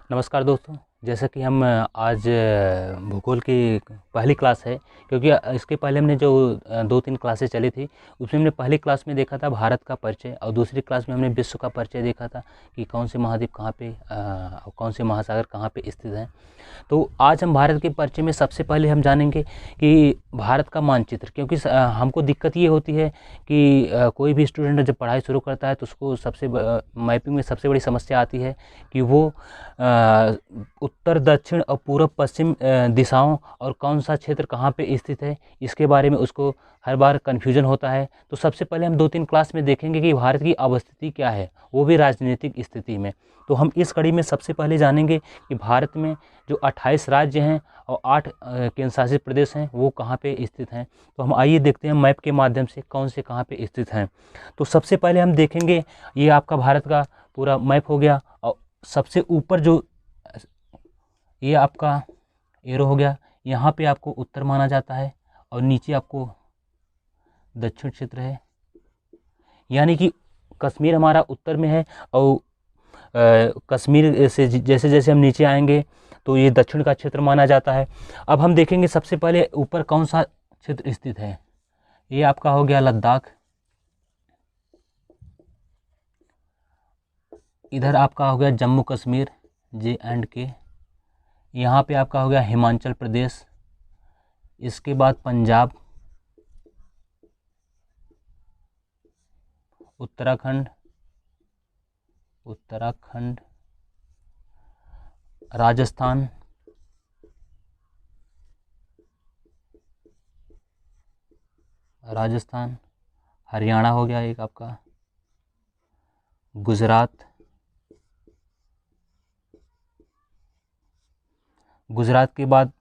नमस्कार दोस्तों। जैसा कि हम आज भूगोल की पहली क्लास है, क्योंकि इसके पहले हमने जो 2-3 क्लासें चली थी, उसमें हमने पहली क्लास में देखा था भारत का परिचय और दूसरी क्लास में हमने विश्व का परिचय देखा था कि कौन से महाद्वीप कहाँ पे और कौन से महासागर कहाँ पे स्थित हैं। तो आज हम भारत के परिचय में सबसे पहले हम जानेंगे कि भारत का मानचित्र, क्योंकि हमको दिक्कत ये होती है कि कोई भी स्टूडेंट जब पढ़ाई शुरू करता है तो उसको मैपिंग में सबसे बड़ी समस्या आती है कि वो उत्तर दक्षिण और पूर्व पश्चिम दिशाओं और कौन सा क्षेत्र कहाँ पे स्थित है, इसके बारे में उसको हर बार कन्फ्यूजन होता है। तो सबसे पहले हम 2-3 क्लास में देखेंगे कि भारत की अवस्थिति क्या है, वो भी राजनीतिक स्थिति में। तो हम इस कड़ी में सबसे पहले जानेंगे कि भारत में जो 28 राज्य हैं और 8 केंद्र शासित प्रदेश हैं वो कहाँ पे स्थित हैं। तो हम आइए देखते हैं मैप के माध्यम से कौन से कहाँ पे स्थित हैं। तो सबसे पहले हम देखेंगे, ये आपका भारत का पूरा मैप हो गया और सबसे ऊपर जो ये आपका एरो हो गया, यहाँ पे आपको उत्तर माना जाता है और नीचे आपको दक्षिण क्षेत्र है, यानी कि कश्मीर हमारा उत्तर में है और कश्मीर से जैसे जैसे हम नीचे आएंगे तो ये दक्षिण का क्षेत्र माना जाता है। अब हम देखेंगे सबसे पहले ऊपर कौन सा क्षेत्र स्थित है। ये आपका हो गया लद्दाख, इधर आपका हो गया जम्मू कश्मीर J&K, यहाँ पे आपका हो गया हिमाचल प्रदेश, इसके बाद पंजाब, उत्तराखंड, राजस्थान, हरियाणा हो गया एक आपका, गुजरात के बाद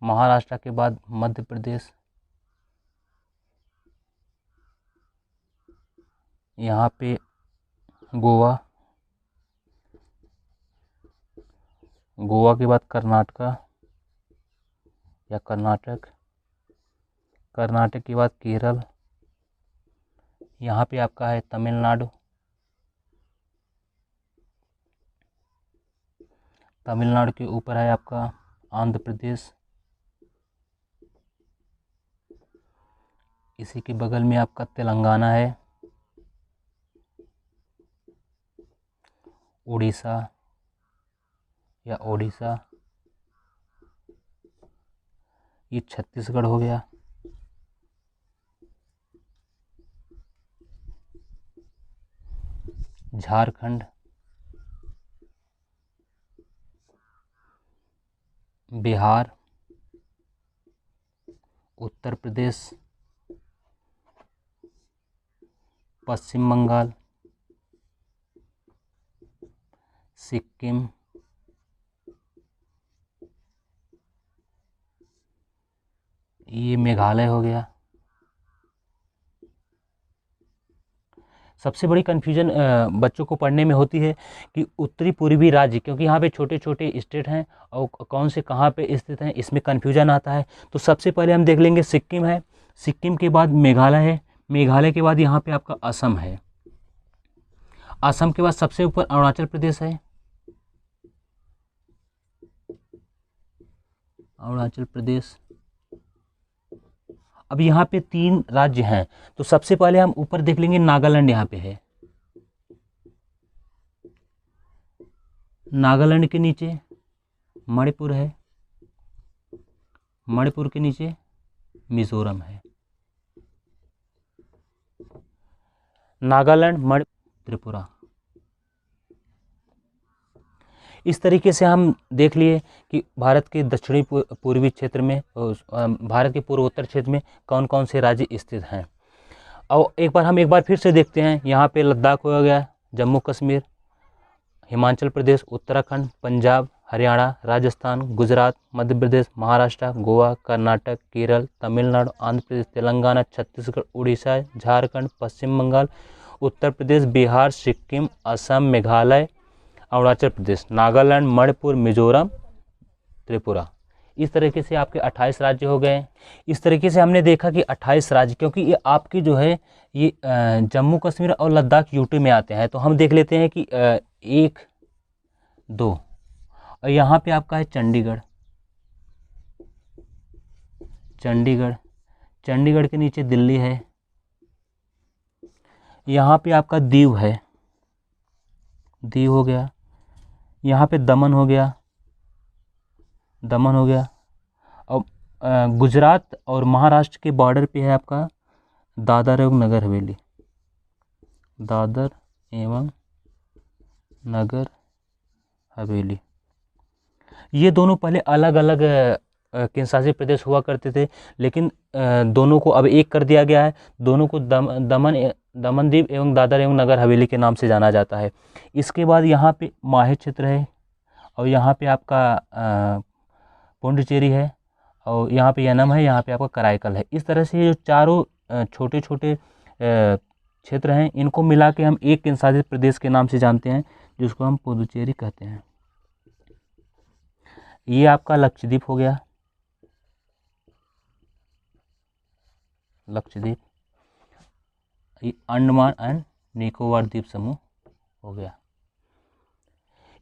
महाराष्ट्र के बाद मध्य प्रदेश, यहाँ पे गोवा के बाद कर्नाटक के बाद केरल, यहाँ पे आपका है तमिलनाडु के ऊपर है आपका आंध्र प्रदेश, इसी के बगल में आपका तेलंगाना है, उड़ीसा, ये छत्तीसगढ़ हो गया, झारखंड, बिहार, उत्तर प्रदेश, पश्चिम बंगाल, सिक्किम, ये मेघालय हो गया। सबसे बड़ी कन्फ्यूजन बच्चों को पढ़ने में होती है कि उत्तरी पूर्वी राज्य, क्योंकि यहाँ पे छोटे छोटे स्टेट हैं और कौन से कहाँ पे स्थित हैं, इसमें कन्फ्यूजन आता है। तो सबसे पहले हम देख लेंगे सिक्किम है, सिक्किम के बाद मेघालय है, मेघालय के बाद यहाँ पे आपका असम है, असम के बाद सबसे ऊपर अरुणाचल प्रदेश है, अब यहाँ पे 3 राज्य हैं। तो सबसे पहले हम ऊपर देख लेंगे नागालैंड, यहाँ पे है, नागालैंड के नीचे मणिपुर है, मणिपुर के नीचे मिजोरम है, नागालैंड, मणिपुर, त्रिपुरा। इस तरीके से हम देख लिए कि भारत के दक्षिणी पूर्वी क्षेत्र में, भारत के पूर्वोत्तर क्षेत्र में कौन कौन से राज्य स्थित हैं। और एक बार फिर से देखते हैं, यहाँ पे लद्दाख हो गया, जम्मू कश्मीर, हिमाचल प्रदेश, उत्तराखंड, पंजाब, हरियाणा, राजस्थान, गुजरात, मध्य प्रदेश, महाराष्ट्र, गोवा, कर्नाटक, केरल, तमिलनाडु, आंध्र प्रदेश, तेलंगाना, छत्तीसगढ़, उड़ीसा, झारखंड, पश्चिम बंगाल, उत्तर प्रदेश, बिहार, सिक्किम, असम, मेघालय, अरुणाचल प्रदेश, नागालैंड, मणिपुर, मिजोरम, त्रिपुरा। इस तरीके से आपके 28 राज्य हो गए। इस तरीके से हमने देखा कि 28 राज्य, क्योंकि ये आपकी जो है ये जम्मू कश्मीर और लद्दाख यूटी में आते हैं। तो हम देख लेते हैं कि 1 2 और यहाँ पे आपका है चंडीगढ़। चंडीगढ़, चंडीगढ़ के नीचे दिल्ली है। यहाँ पे आपका दीव है, दीव हो गया। यहाँ पे दमन हो गया, दमन हो गया। और गुजरात और महाराष्ट्र के बॉर्डर पे है आपका दादर एवं नगर हवेली, दादर एवं नगर हवेली। ये दोनों पहले अलग अलग केंद्रशासित प्रदेश हुआ करते थे, लेकिन दोनों को अब एक कर दिया गया है। दोनों को दमन दीव एवं दादर एवं नगर हवेली के नाम से जाना जाता है। इसके बाद यहाँ पे माहे क्षेत्र है और यहाँ पे आपका पुडुचेरी है और यहाँ पे यनम है, यहाँ पे आपका कराईकल है। इस तरह से ये जो चारों छोटे छोटे क्षेत्र हैं, इनको मिला के हम एक केंद्रशासित प्रदेश के नाम से जानते हैं, जिसको हम पुडुचेरी कहते हैं। ये आपका लक्षद्वीप हो गया, लक्षद्वीप। ये अंडमान एंड निकोबार द्वीप समूह हो गया।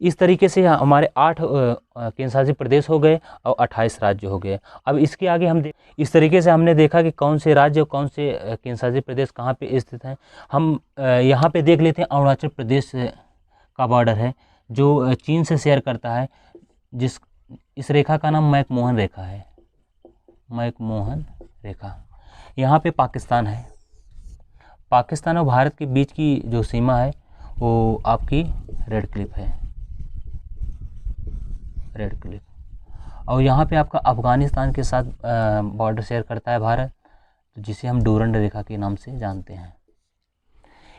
इस तरीके से हमारे 8 केंद्रशासित प्रदेश हो गए और 28 राज्य हो गए। अब इसके आगे हम इस तरीके से हमने देखा कि कौन से राज्य और कौन से केंद्रशासित प्रदेश कहाँ पे स्थित हैं। हम यहाँ पे देख लेते हैं अरुणाचल प्रदेश का बॉर्डर है, जो चीन से शेयर करता है। इस रेखा का नाम मैकमोहन रेखा है, मैकमोहन रेखा। यहाँ पे पाकिस्तान है। पाकिस्तान और भारत के बीच की जो सीमा है वो आपकी रेड क्लिफ है, रेड क्लिफ। और यहाँ पे आपका अफगानिस्तान के साथ बॉर्डर शेयर करता है भारत, जिसे हम डूरंड रेखा के नाम से जानते हैं।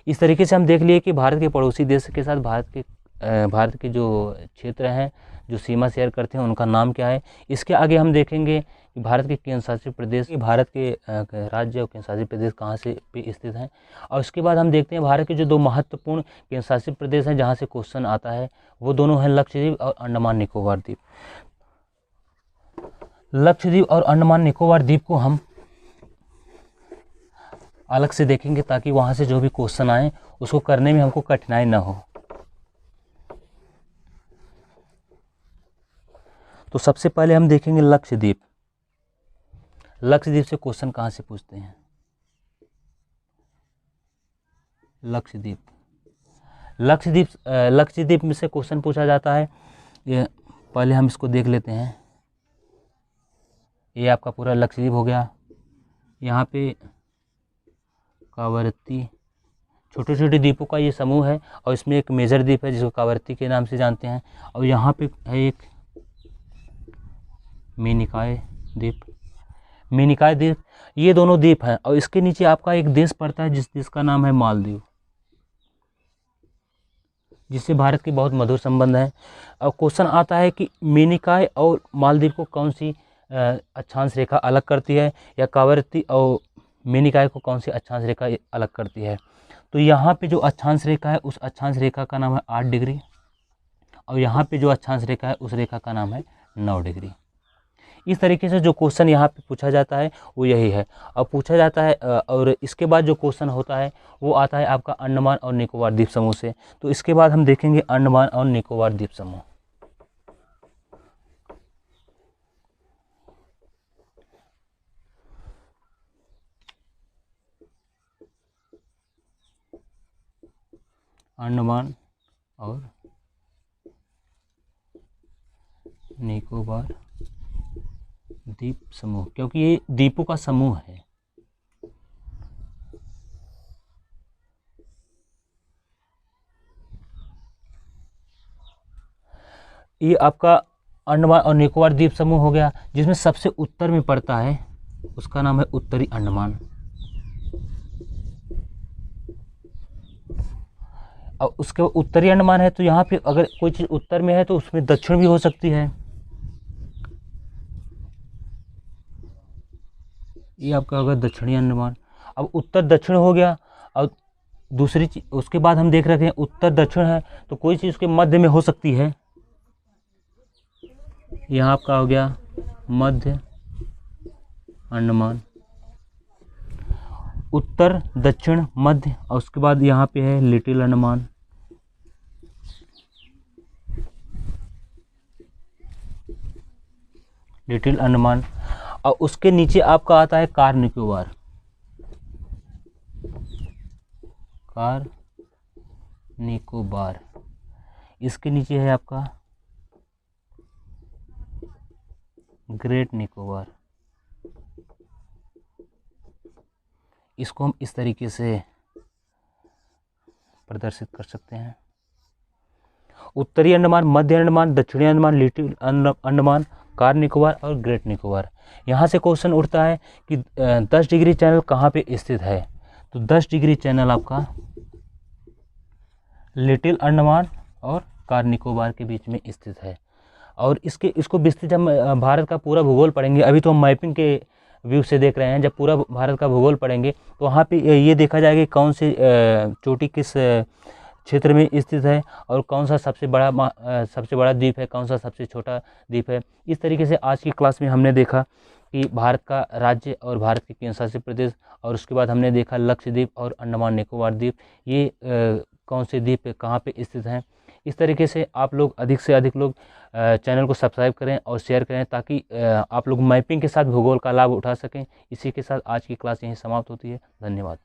इस तरीके से हम देख लिए कि भारत के पड़ोसी देश के साथ भारत के जो क्षेत्र हैं, जो सीमा शेयर करते हैं, उनका नाम क्या है। इसके आगे हम देखेंगे कि भारत के केंद्रशासित प्रदेश, भारत के राज्य और केंद्रशासित प्रदेश कहाँ से पे स्थित हैं। और उसके बाद हम देखते हैं भारत के जो 2 महत्वपूर्ण केंद्रशासित प्रदेश हैं, जहाँ से क्वेश्चन आता है, वो दोनों हैं लक्षद्वीप और अंडमान निकोबार द्वीप। लक्षद्वीप और अंडमान निकोबार द्वीप को हम अलग से देखेंगे, ताकि वहाँ से जो भी क्वेश्चन आए उसको करने में हमको कठिनाई ना हो। तो सबसे पहले हम देखेंगे लक्षद्वीप। लक्षद्वीप से क्वेश्चन कहाँ से पूछते हैं? लक्षद्वीप, लक्षद्वीप में से क्वेश्चन पूछा जाता है। ये पहले हम इसको देख लेते हैं। ये आपका पूरा लक्षद्वीप हो गया। यहाँ पे कावरत्ती, छोटे छोटे द्वीपों का ये समूह है, और इसमें एक मेजर द्वीप है जिसको कावरत्ती के नाम से जानते हैं। और यहाँ पे है एक मिनिकॉय द्वीप, मिनिकॉय द्वीप। ये दोनों द्वीप हैं, और इसके नीचे आपका एक देश पड़ता है, जिस देश का नाम है मालदीव, जिससे भारत के बहुत मधुर संबंध है। और क्वेश्चन आता है कि मिनिकॉय और मालदीव को कौन सी अक्षांश रेखा अलग करती है, या कावरत्ती और मिनिकॉय को कौन सी अक्षांश रेखा अलग करती है। तो यहाँ पे जो अक्षांश रेखा है, उस अक्षांश रेखा का नाम है 8 डिग्री, और यहाँ पे जो अक्षांश रेखा है, उस रेखा का नाम है 9 डिग्री। इस तरीके से जो क्वेश्चन यहाँ पे पूछा जाता है वो यही है। और पूछा जाता है, और इसके बाद जो क्वेश्चन होता है वो आता है आपका अंडमान और निकोबार द्वीप समूह से। तो इसके बाद हम देखेंगे अंडमान और निकोबार द्वीप समूह। अंडमान और निकोबार द्वीप समूह, क्योंकि ये द्वीपों का समूह है। ये आपका अंडमान और निकोबार द्वीप समूह हो गया, जिसमें सबसे उत्तर में पड़ता है, उसका नाम है उत्तरी अंडमान। और उसके उत्तरी अंडमान है, तो यहाँ पे अगर कोई चीज़ उत्तर में है तो उसमें दक्षिण भी हो सकती है। ये आपका होगा दक्षिणी अंडमान। अब उत्तर दक्षिण हो गया, और दूसरी चीज उसके बाद हम देख रहे हैं उत्तर दक्षिण है, तो कोई चीज़ उसके मध्य में हो सकती है। यहाँ आपका हो गया मध्य अंडमान। उत्तर, दक्षिण, मध्य, और उसके बाद यहाँ पे है लिटिल अंडमान, लिटिल अंडमान, और उसके नीचे आपका आता है कार निकोबार, कार निकोबार। इसके नीचे है आपका ग्रेट निकोबार। इसको हम इस तरीके से प्रदर्शित कर सकते हैं। उत्तरी अंडमान, मध्य अंडमान, दक्षिणी अंडमान, लिटिल अंडमान, कार निकोबार और ग्रेट निकोबार। यहाँ से क्वेश्चन उठता है कि 10 डिग्री चैनल कहाँ पे स्थित है। तो 10 डिग्री चैनल आपका लिटिल अंडमान और कार निकोबार के बीच में स्थित है। और इसको विस्तृत हम भारत का पूरा भूगोल पढ़ेंगे। अभी तो हम मैपिंग के व्यू से देख रहे हैं, जब पूरा भारत का भूगोल पढ़ेंगे तो वहाँ पे ये देखा जाएगा कि कौन सी चोटी किस क्षेत्र में स्थित है और कौन सा सबसे बड़ा द्वीप है, कौन सा सबसे छोटा द्वीप है। इस तरीके से आज की क्लास में हमने देखा कि भारत का राज्य और भारत के केंद्र शासित प्रदेश, और उसके बाद हमने देखा लक्षद्वीप और अंडमान निकोबार द्वीप, ये कौन से द्वीप कहाँ पे स्थित हैं। इस तरीके से आप लोग अधिक से अधिक लोग चैनल को सब्सक्राइब करें और शेयर करें, ताकि आप लोग मैपिंग के साथ भूगोल का लाभ उठा सकें। इसी के साथ आज की क्लास यहीं समाप्त होती है। धन्यवाद।